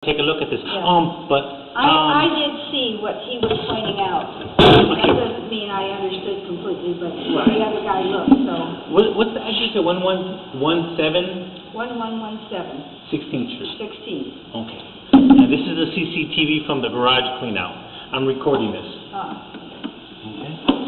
take a look at this. Yeah. But I did see what he was pointing out. That doesn't mean I understood completely, but the other guy looked, so. what's the address at 1117 1117, 16th Street? 16. Okay. And this is the CCTV from the garage cleanout. I'm recording this. Okay.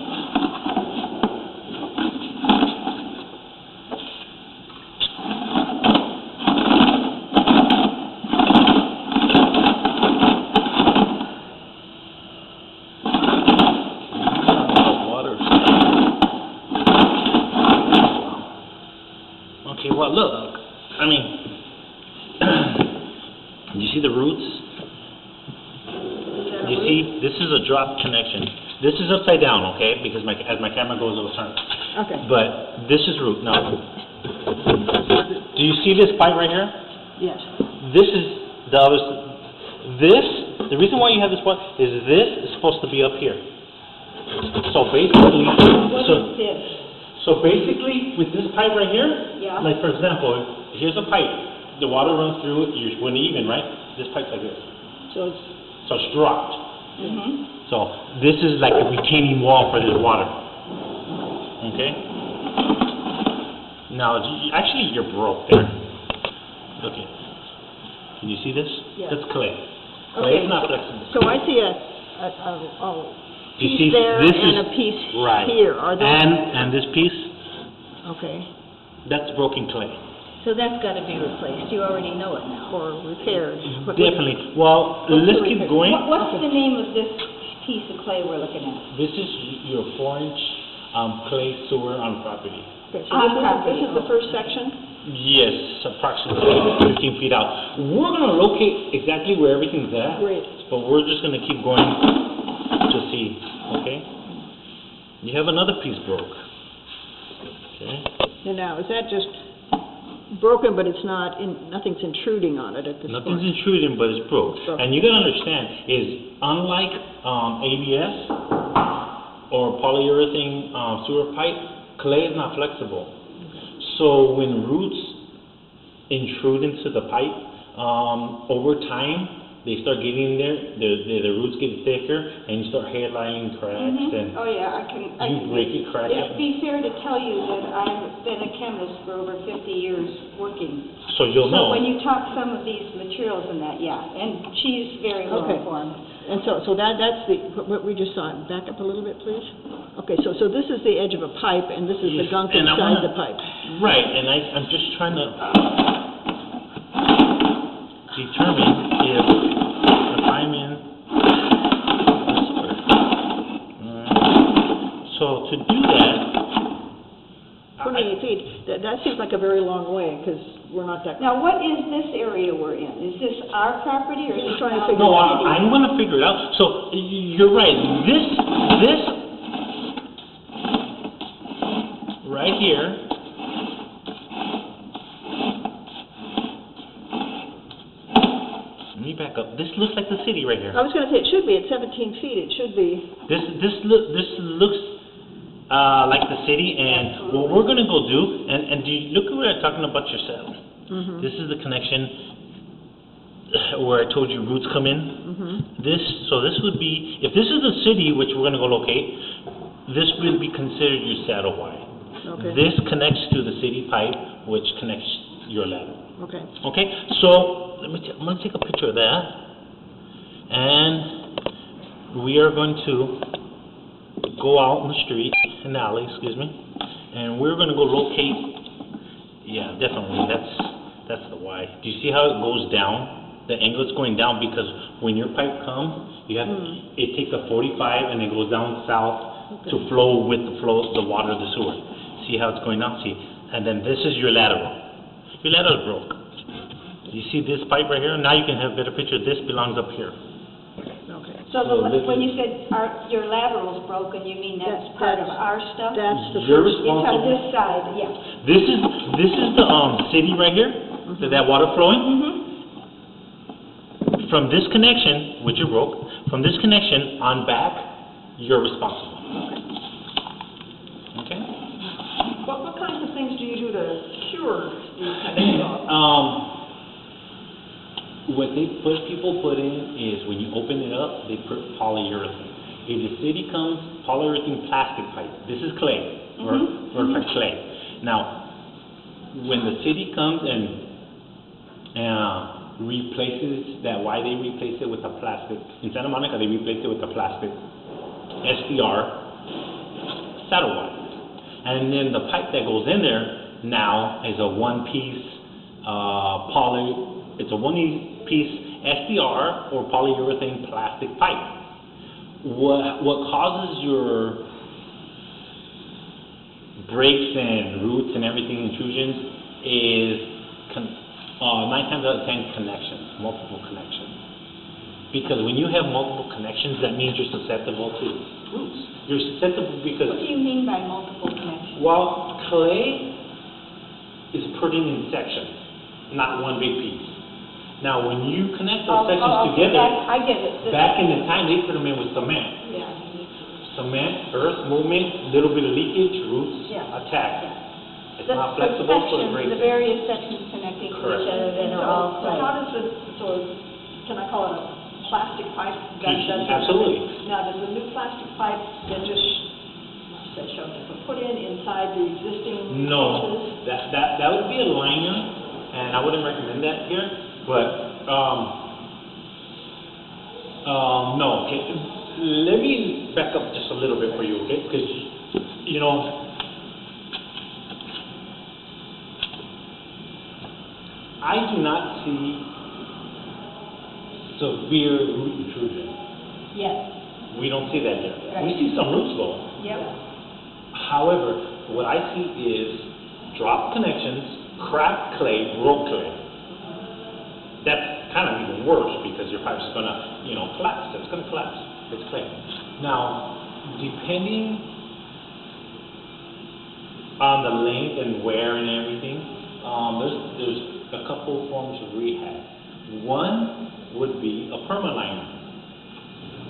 Okay, well, look, I mean, you see the roots? You see, this is a drop connection. This is upside down, okay, because as my camera goes, it'll turn. Okay. But this is root. Now, do you see this pipe right here? Yes. This is the other, the reason why you have this one is this is supposed to be up here. So basically, What is this? So basically, with this pipe right here, Yeah. like for example, here's a pipe. The water runs through it, you're when even, right? This pipe's like this. So it's. So it's dropped. Mm-hmm. So this is like a retaining wall for this water. Okay? Now, actually, you're broke there. Look at. Can you see this? Yeah. That's clay. Clay Okay. is not flexible. So I see a You piece see, there this and is- a piece right. here. Are those? And this piece, Okay. that's broken clay. So that's got to be replaced. You already know it now. Or repaired. Definitely. Well, let's keep going. What's the name of this piece of clay we're looking at? This is your 4-inch clay sewer on property. Okay, so this is the first section? Yes, approximately 15 feet out. We're going to locate exactly where everything's at. Great. But we're just going to keep going to see, okay? You have another piece broke. Okay? And now, is that just broken, but it's not, nothing's intruding on it at this point? Nothing's intruding, but it's broke. Broke. And you got to understand is unlike ABS or polyurethane sewer pipe, clay is not flexible. So when roots intrude into the pipe, over time, they start getting there, the roots get thicker, and you start hairlining cracks, and Oh, yeah, I can you break it, crack It'd it. be fair to tell you that I've been a chemist for over 50 years working. So you'll So know. when you talk some of these materials and that, yeah, and she's very well Okay. informed. And so that's what we just saw. Back up a little bit, please. Okay, so this is the edge of a pipe, and this is the Yes, gunk and I inside wanna- the pipe. Right, and I'm just trying to determine if I'm in the sewer. So to do that, 28 feet, that seems like a very long way, because we're not that... Now, what is this area we're in? Is this our property or is Just this trying to out figure in no, the city? I'm going to figure it out. So you're right. This right here. Let me back up. This looks like the city right here. I was going to say, it should be at 17 feet, it should be... This looks like the city, and what we're gonna go do, and do you look at what I'm talking about your cell. This is the connection where I told you roots come in. So this would be, if this is the city which we're gonna go locate, this will be considered your saddle wire. Okay. This connects to the city pipe, which connects your ladder. Okay. Okay, so I'm gonna take a picture of that, and we are going to go out in the street, in the alley, excuse me, and we're gonna go locate. Yeah, definitely. That's the why. Do you see how it goes down? The angle is going down because when your pipe comes, you have it takes a 45 and it goes down south to flow with the water of the sewer. See how it's going down? See, and then this is your lateral. Your lateral broke. You see this pipe right here? Now you can have a better picture. This belongs up here. Okay. So this when is- you said your lateral's broken, you mean that's part of our stuff? That's the You're first... It's on responsible. this side, yeah. This is the city right here. That water flowing. From this connection, which you broke, from this connection on back, you're responsible. Okay. What kinds of things do you do to cure these kind of problems? what people put in is when you open it up, they put polyurethane. If the city comes, polyurethane plastic pipe, this is clay, or clay. Now, when the city comes and replaces that, why they replace it with a plastic, in Santa Monica, they replace it with a plastic SDR saddle wire. And then the pipe that goes in there now is a one-piece it's a one-piece SDR or polyurethane plastic pipe. What causes your breaks and roots and everything, intrusions, is 9 times out of 10 connections, multiple connections. Because when you have multiple connections, that means you're susceptible to roots. You're susceptible because... What do you mean by multiple connections? Well, clay is put in sections, not one big piece. Now, when you connect those sections together, I get it. back in the time, they put them in with cement. Yeah. Cement, earth movement, little bit of leakage, roots, attack. It's not flexible, so it breaks. The various sections connecting to Correct. each other that are all So clay. how does it, can I call it a plastic pipe? Absolutely. Now, does the new plastic pipe then just, put inside the existing? No, pieces? that would be a liner, and I wouldn't recommend that here, but, no, okay. Let me back up just a little bit for you, okay? Because, you know, I do not see severe root intrusion. Yes. We don't see that here. Right. We see some roots though. Yep. However, what I see is drop connections, cracked clay, broke clay. That's kind of even worse because your pipe's gonna, collapse. It's gonna collapse. It's clay. Now, depending on the length and wear and everything, there's a couple forms of rehab. One would be a permaliner.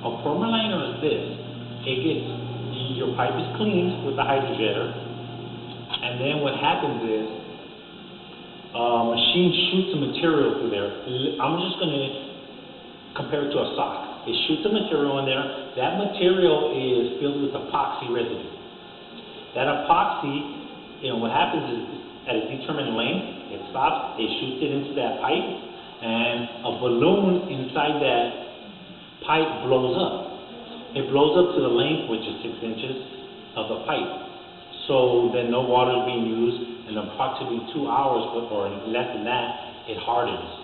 A permaliner is this. Your pipe is cleaned with the hydrojetter, and then what happens is machine shoots a material through there. I'm just going to compare it to a sock. It shoots a material in there. That material is filled with epoxy residue. That epoxy, what happens is at a determined length, it stops, it shoots it into that pipe, and a balloon inside that pipe blows up. It blows up to the length, which is 6 inches of the pipe. So then no water is being used, and approximately 2 hours or less than that, it hardens.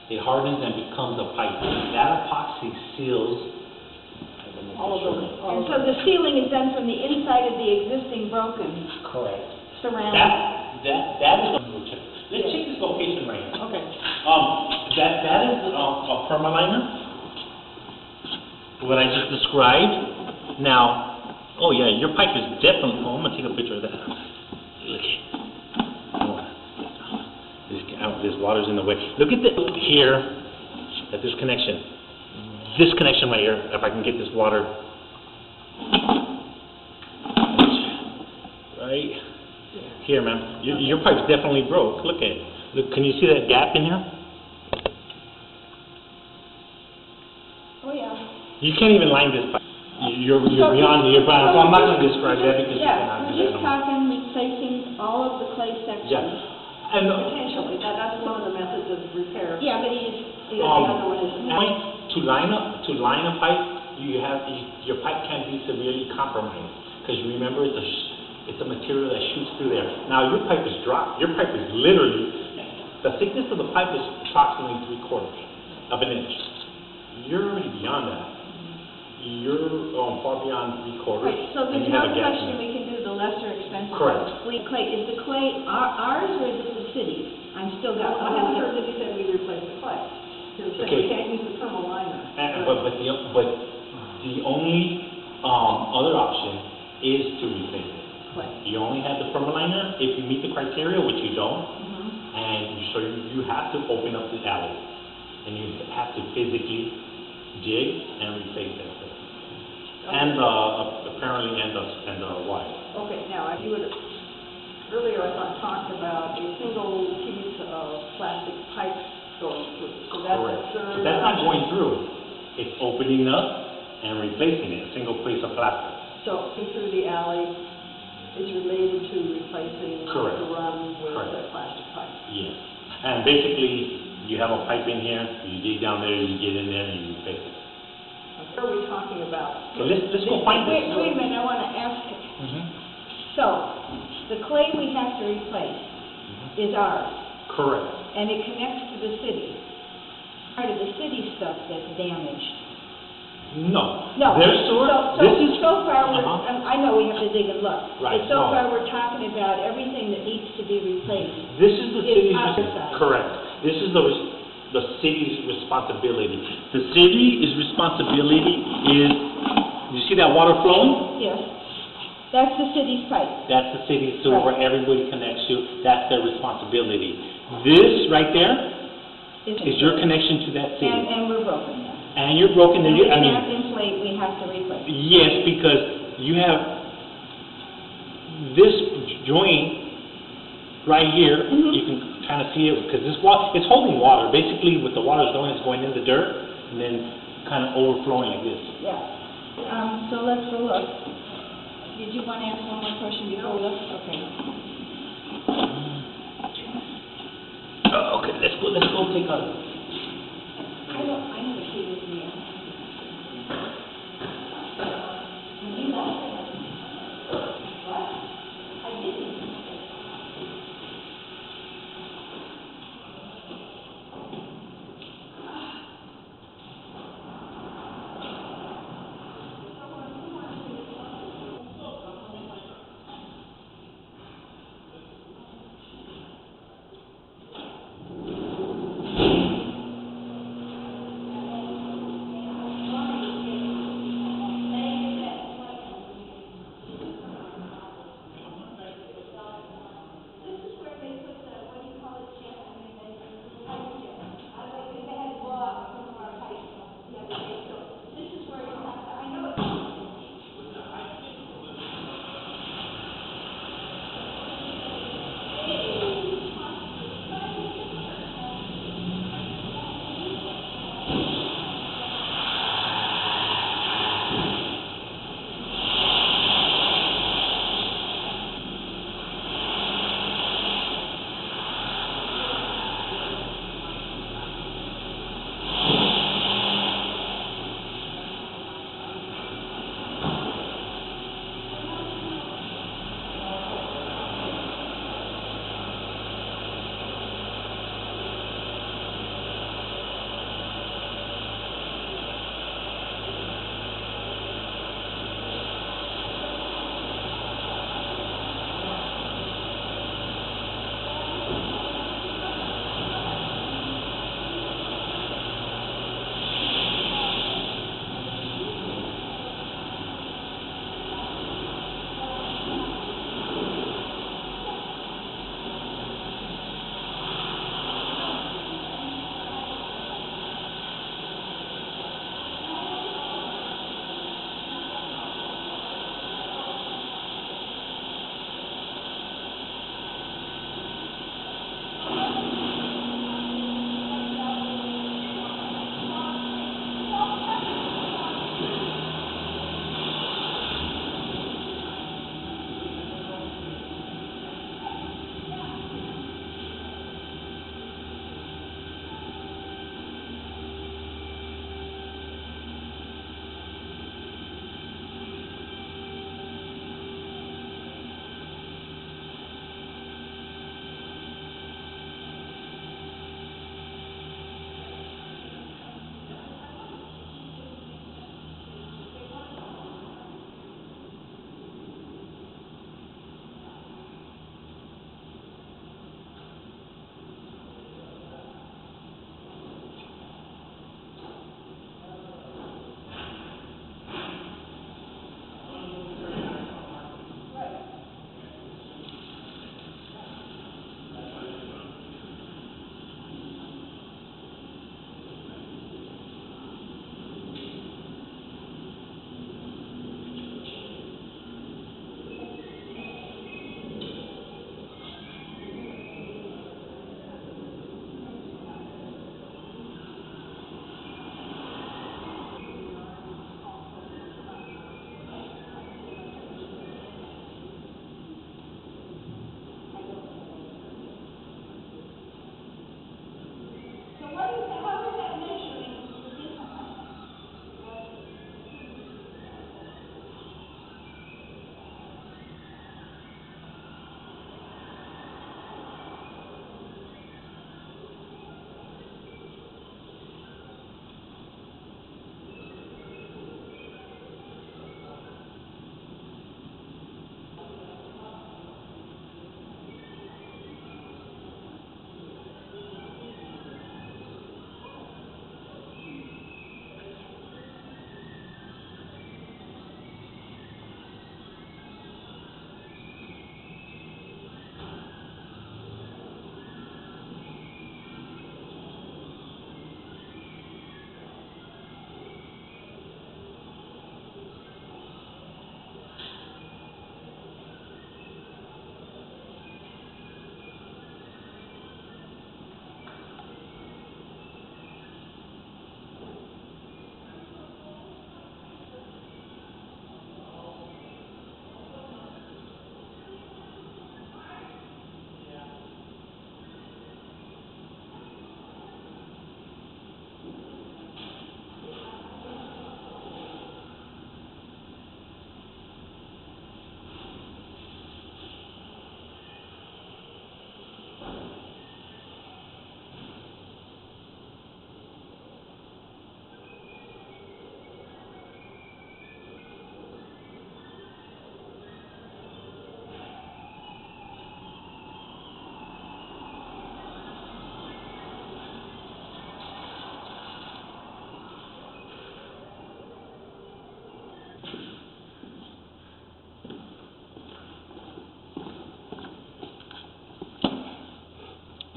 It hardens and becomes a pipe. That epoxy seals All of them. And so the sealing is done from the inside of the existing broken correct. surrounding. That is let's check this location right here. Okay. That is a permaliner. What I just described. Now, oh yeah, your pipe is definitely. Oh, I'm gonna take a picture of that. Look at this water's in the way. Look at here at this connection. This connection right here. If I can get this water right here, ma'am. Your pipe's definitely broke. Look at it. Look, can you see that gap in here? Oh, yeah. You can't even line this pipe. You're beyond. So I'm not going to describe that because you cannot do we're that. just talking replacing all of the clay sections. Yeah. And Potentially, that's one of the methods of repair. Yeah, but he's, The other one is to line a pipe, your pipe can't be severely compromised because you remember it's a material that shoots through there. Now your pipe is dry. Your pipe is literally the thickness of the pipe is approximately 3/4 of an inch. You're already beyond that. You're far beyond 3/4. right, so and there's you have no a gap in question there. we can do the lesser expensive. Correct. Clay, is the clay ours or is it the city's? I'm still got. I haven't heard that you said we replace the clay. You're saying Okay. we can't use the thermal liner. But the only other option is to replace it. Clay. You only have the permaliner if you meet the criteria, which you don't, Mm-hmm. and so you have to open up the alley, and you have to physically jig and replace that. And apparently and the wire. Okay, now, you would, earlier I thought talked about a single piece of plastic pipe going through. So that's the Correct. third. That's not going through. It's opening up and replacing it, a single piece of plastic. So through the alley is related to replacing Correct. the run with Correct. the plastic pipe. Yes. And basically, you have a pipe in here, you dig down there, you get in there, and you replace it. What are we talking about? So let's go find Wait, this. wait a minute, I want to ask, Mhm. so, the clay we have to replace is ours, Correct. and it connects to the city. Part of the city stuff that's damaged. No. No. Their sewer, this is, So far, we're, Uh-huh. I know we have to dig and look. Right, But so no. far, we're talking about everything that needs to be replaced. this is the It's city's, outside. correct. This is the city's responsibility. The city's responsibility is, you see that water flowing? Yes. That's the city's pipe. That's the city's sewer where Right. everybody connects to, that's their responsibility. This right there is your connection to that city. And we're broken now. And you're broken, And and we you, I mean, can't inflate, we have to replace. yes, because you have this joint right here, Mhm. you can kind of see it, because this water, it's holding water. Basically, what the water's doing is going in the dirt, and then kind of overflowing like this. Yeah. So let's go look. Did you want to ask one more question before we look? Okay. Oh, okay, let's go take a, I never see this man. You lost it. What? I didn't.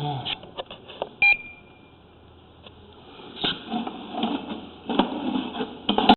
Oh.